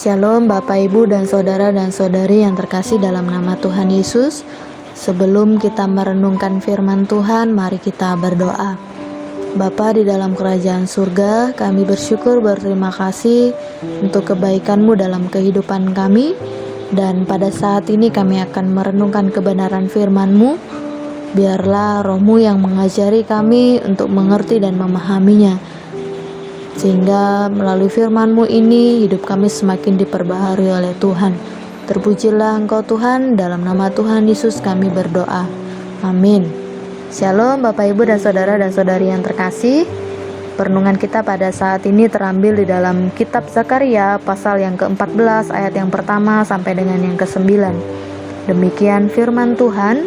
Shalom Bapak Ibu dan saudari yang terkasih dalam nama Tuhan Yesus. Sebelum kita merenungkan firman Tuhan, mari kita berdoa. Bapa di dalam kerajaan surga, kami bersyukur berterima kasih untuk kebaikan-Mu dalam kehidupan kami. Dan pada saat ini kami akan merenungkan kebenaran firman-Mu. Biarlah Roh-Mu yang mengajari kami untuk mengerti dan memahaminya, sehingga melalui firman-Mu ini hidup kami semakin diperbaharui oleh Tuhan. Terpujilah Engkau Tuhan, dalam nama Tuhan Yesus kami berdoa. Amin. Shalom Bapak Ibu dan saudari yang terkasih. Perenungan kita pada saat ini terambil di dalam kitab Zakaria pasal yang ke-14 ayat yang pertama sampai dengan yang ke-9. Demikian firman Tuhan,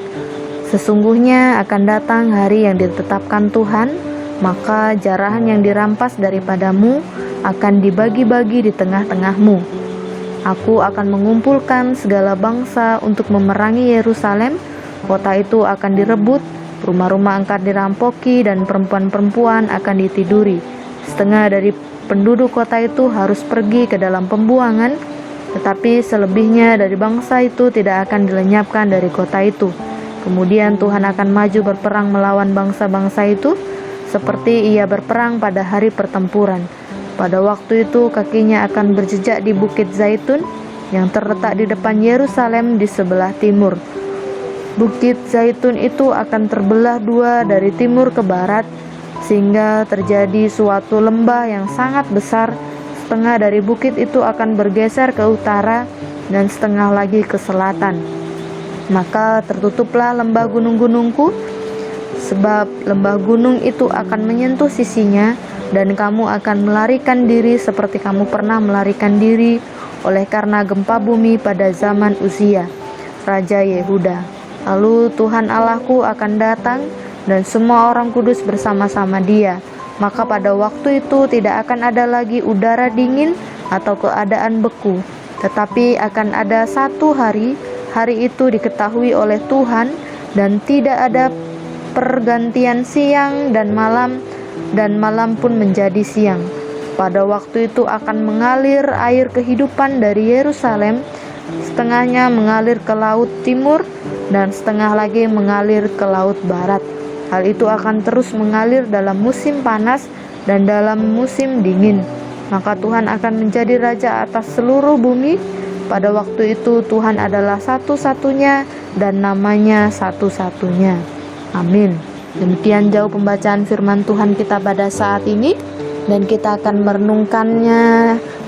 sesungguhnya akan datang hari yang ditetapkan Tuhan, maka jarahan yang dirampas daripadamu akan dibagi-bagi di tengah-tengahmu. Aku akan mengumpulkan segala bangsa untuk memerangi Yerusalem. Kota itu akan direbut, rumah-rumah akan dirampoki, dan perempuan-perempuan akan ditiduri. Setengah dari penduduk kota itu harus pergi ke dalam pembuangan, tetapi selebihnya dari bangsa itu tidak akan dilenyapkan dari kota itu. Kemudian Tuhan akan maju berperang melawan bangsa-bangsa itu, seperti ia berperang pada hari pertempuran. Pada waktu itu kakinya akan berjejak di Bukit Zaitun yang terletak di depan Yerusalem di sebelah timur. Bukit Zaitun itu akan terbelah dua dari timur ke barat, sehingga terjadi suatu lembah yang sangat besar. Setengah dari bukit itu akan bergeser ke utara dan setengah lagi ke selatan. Maka tertutuplah lembah gunung-gunungku, sebab lembah gunung itu akan menyentuh sisinya, dan kamu akan melarikan diri seperti kamu pernah melarikan diri oleh karena gempa bumi pada zaman Uzia, Raja Yehuda. Lalu Tuhan Allahku akan datang, dan semua orang kudus bersama-sama Dia. Maka pada waktu itu tidak akan ada lagi udara dingin atau keadaan beku, tetapi akan ada satu hari itu diketahui oleh Tuhan, dan tidak ada pergantian siang dan malam pun menjadi siang. Pada waktu itu akan mengalir air kehidupan dari Yerusalem, setengahnya mengalir ke laut timur dan setengah lagi mengalir ke laut barat. Hal itu akan terus mengalir dalam musim panas dan dalam musim dingin. Maka Tuhan akan menjadi raja atas seluruh bumi. Pada waktu itu Tuhan adalah satu-satunya dan namanya satu-satunya. Amin. Demikian jauh pembacaan firman Tuhan kita pada saat ini, dan kita akan merenungkannya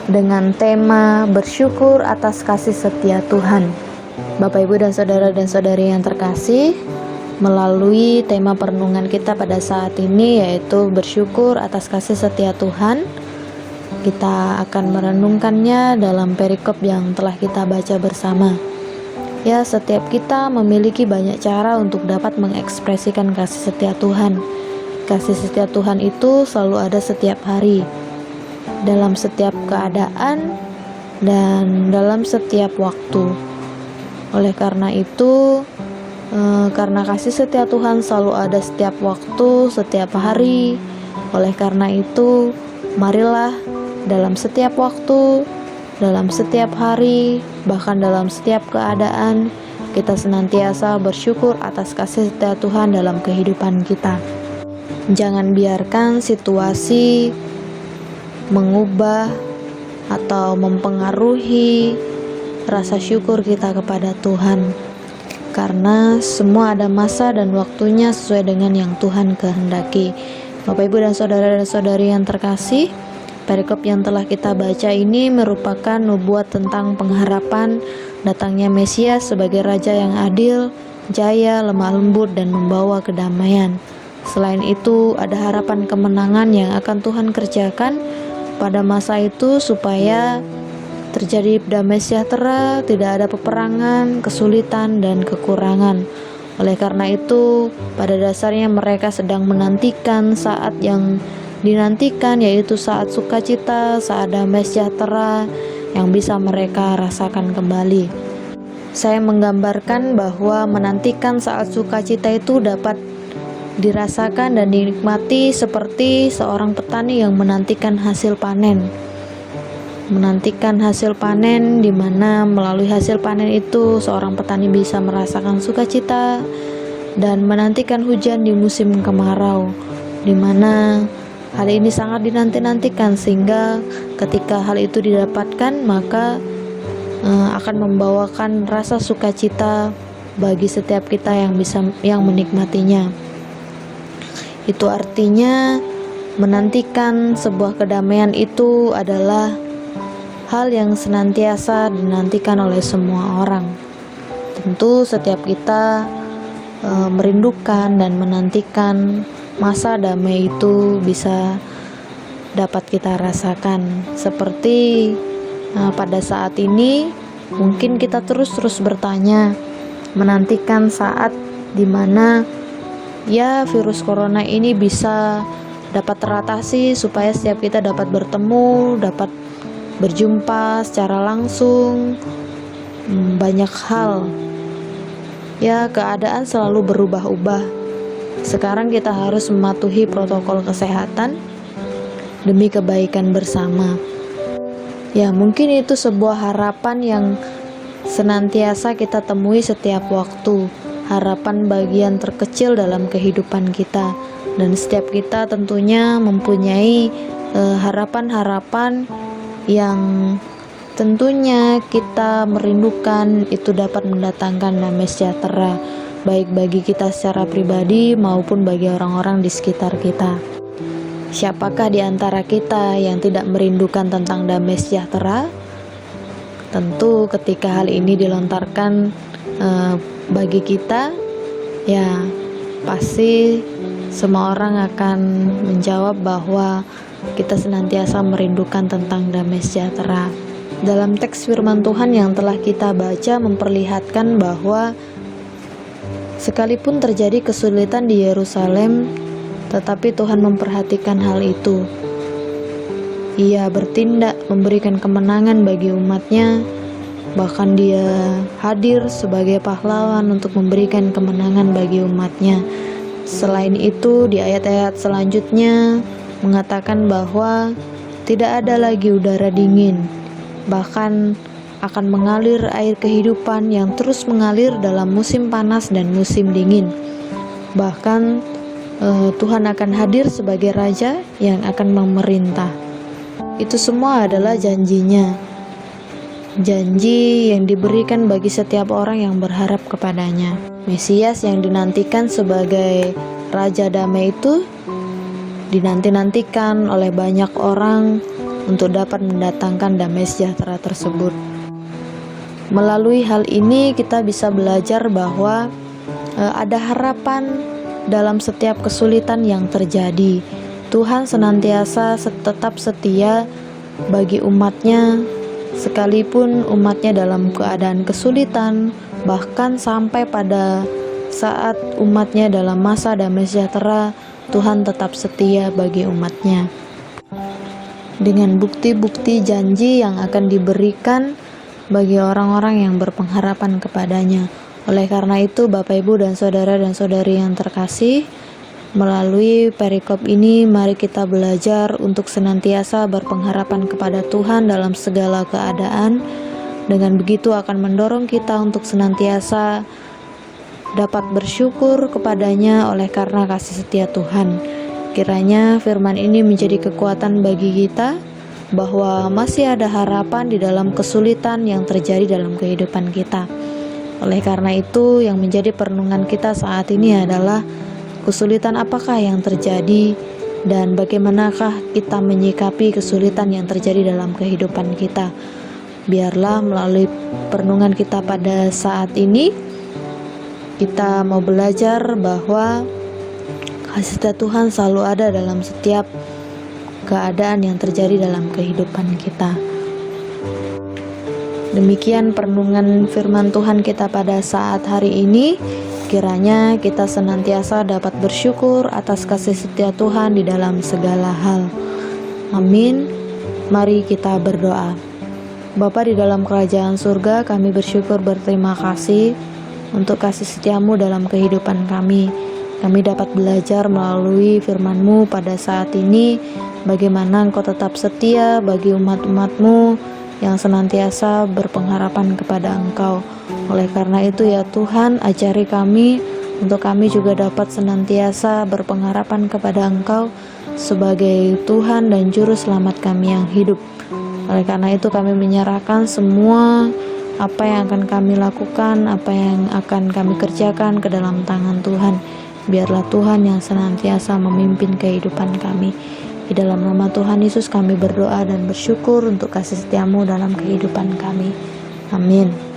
dengan tema bersyukur atas kasih setia Tuhan. Bapak Ibu dan saudari yang terkasih, melalui tema perenungan kita pada saat ini yaitu bersyukur atas kasih setia Tuhan, kita akan merenungkannya dalam perikop yang telah kita baca bersama. Ya, setiap kita memiliki banyak cara untuk dapat mengekspresikan kasih setia Tuhan. Kasih setia Tuhan itu selalu ada setiap hari, dalam setiap keadaan, dan dalam setiap waktu. Oleh karena itu, karena kasih setia Tuhan selalu ada setiap waktu, setiap hari. Oleh karena itu, marilah dalam setiap waktu, dalam setiap hari, bahkan dalam setiap keadaan, kita senantiasa bersyukur atas kasih setia Tuhan dalam kehidupan kita. Jangan biarkan situasi mengubah atau mempengaruhi rasa syukur kita kepada Tuhan, karena semua ada masa dan waktunya sesuai dengan yang Tuhan kehendaki. Bapak Ibu dan saudari yang terkasih, perikop yang telah kita baca ini merupakan nubuat tentang pengharapan datangnya Mesias sebagai Raja yang adil, jaya, lemah lembut, dan membawa kedamaian. Selain itu, ada harapan kemenangan yang akan Tuhan kerjakan pada masa itu supaya terjadi damai sejahtera, tidak ada peperangan, kesulitan, dan kekurangan. Oleh karena itu, pada dasarnya mereka sedang menantikan saat yang dinantikan, yaitu saat sukacita, saat damai sejahtera yang bisa mereka rasakan kembali. Saya menggambarkan bahwa menantikan saat sukacita itu dapat dirasakan dan dinikmati seperti seorang petani yang menantikan hasil panen. menantikan hasil panen, di mana melalui hasil panen itu seorang petani bisa merasakan sukacita, dan menantikan hujan di musim kemarau, di mana hal ini sangat dinanti-nantikan, sehingga ketika hal itu didapatkan maka akan membawakan rasa sukacita bagi setiap kita yang menikmatinya. Itu artinya menantikan sebuah kedamaian itu adalah hal yang senantiasa dinantikan oleh semua orang. Tentu setiap kita merindukan dan menantikan masa damai itu bisa dapat kita rasakan. Seperti pada saat ini mungkin kita terus bertanya, menantikan saat dimana ya virus corona ini bisa dapat teratasi, supaya setiap kita dapat bertemu, dapat berjumpa secara langsung. Banyak hal ya, keadaan selalu berubah-ubah. Sekarang kita harus mematuhi protokol kesehatan demi kebaikan bersama. Ya, mungkin itu sebuah harapan yang senantiasa kita temui setiap waktu, harapan bagian terkecil dalam kehidupan kita, dan setiap kita tentunya mempunyai harapan-harapan yang tentunya kita merindukan itu dapat mendatangkan damai sejahtera, baik bagi kita secara pribadi maupun bagi orang-orang di sekitar kita. Siapakah di antara kita yang tidak merindukan tentang damai sejahtera? Tentu ketika hal ini dilontarkan bagi kita, ya pasti semua orang akan menjawab bahwa kita senantiasa merindukan tentang damai sejahtera. Dalam teks firman Tuhan yang telah kita baca memperlihatkan bahwa sekalipun terjadi kesulitan di Yerusalem, tetapi Tuhan memperhatikan hal itu. Ia bertindak memberikan kemenangan bagi umatnya, bahkan dia hadir sebagai pahlawan untuk memberikan kemenangan bagi umatnya. Selain itu, di ayat-ayat selanjutnya mengatakan bahwa tidak ada lagi udara dingin, bahkan akan mengalir air kehidupan yang terus mengalir dalam musim panas dan musim dingin. Bahkan Tuhan akan hadir sebagai Raja yang akan memerintah. Itu semua adalah janjinya, janji yang diberikan bagi setiap orang yang berharap kepadanya. Mesias yang dinantikan sebagai Raja Damai itu dinanti-nantikan oleh banyak orang untuk dapat mendatangkan damai sejahtera tersebut. Melalui hal ini kita bisa belajar bahwa ada harapan dalam setiap kesulitan yang terjadi. Tuhan senantiasa tetap setia bagi umatnya, sekalipun umatnya dalam keadaan kesulitan, bahkan sampai pada saat umatnya dalam masa damai sejahtera, Tuhan tetap setia bagi umatnya. Dengan bukti-bukti janji yang akan diberikan bagi orang-orang yang berpengharapan kepadanya. Oleh karena itu, Bapak, Ibu, dan saudara-saudari yang terkasih, melalui perikop ini mari kita belajar untuk senantiasa berpengharapan kepada Tuhan dalam segala keadaan. Dengan begitu akan mendorong kita untuk senantiasa dapat bersyukur kepadanya oleh karena kasih setia Tuhan. Kiranya firman ini menjadi kekuatan bagi kita bahwa masih ada harapan di dalam kesulitan yang terjadi dalam kehidupan kita. Oleh karena itu, yang menjadi perenungan kita saat ini adalah kesulitan apakah yang terjadi dan bagaimanakah kita menyikapi kesulitan yang terjadi dalam kehidupan kita. Biarlah melalui perenungan kita pada saat ini, kita mau belajar bahwa kasih setia Tuhan selalu ada dalam setiap keadaan yang terjadi dalam kehidupan kita. Demikian perenungan firman Tuhan kita pada saat hari ini. Kiranya kita senantiasa dapat bersyukur atas kasih setia Tuhan di dalam segala hal. Amin. Mari kita berdoa. Bapa di dalam kerajaan surga, kami bersyukur berterima kasih untuk kasih setiamu dalam kehidupan kami. Kami dapat belajar melalui firman-Mu pada saat ini, bagaimana Engkau tetap setia bagi umat-umat-Mu yang senantiasa berpengharapan kepada Engkau. Oleh karena itu ya Tuhan, ajari kami untuk kami juga dapat senantiasa berpengharapan kepada Engkau sebagai Tuhan dan Juru Selamat kami yang hidup. Oleh karena itu kami menyerahkan semua apa yang akan kami lakukan, apa yang akan kami kerjakan ke dalam tangan Tuhan. Biarlah Tuhan yang senantiasa memimpin kehidupan kami. Di dalam nama Tuhan Yesus kami berdoa dan bersyukur untuk kasih setia-Mu dalam kehidupan kami. Amin.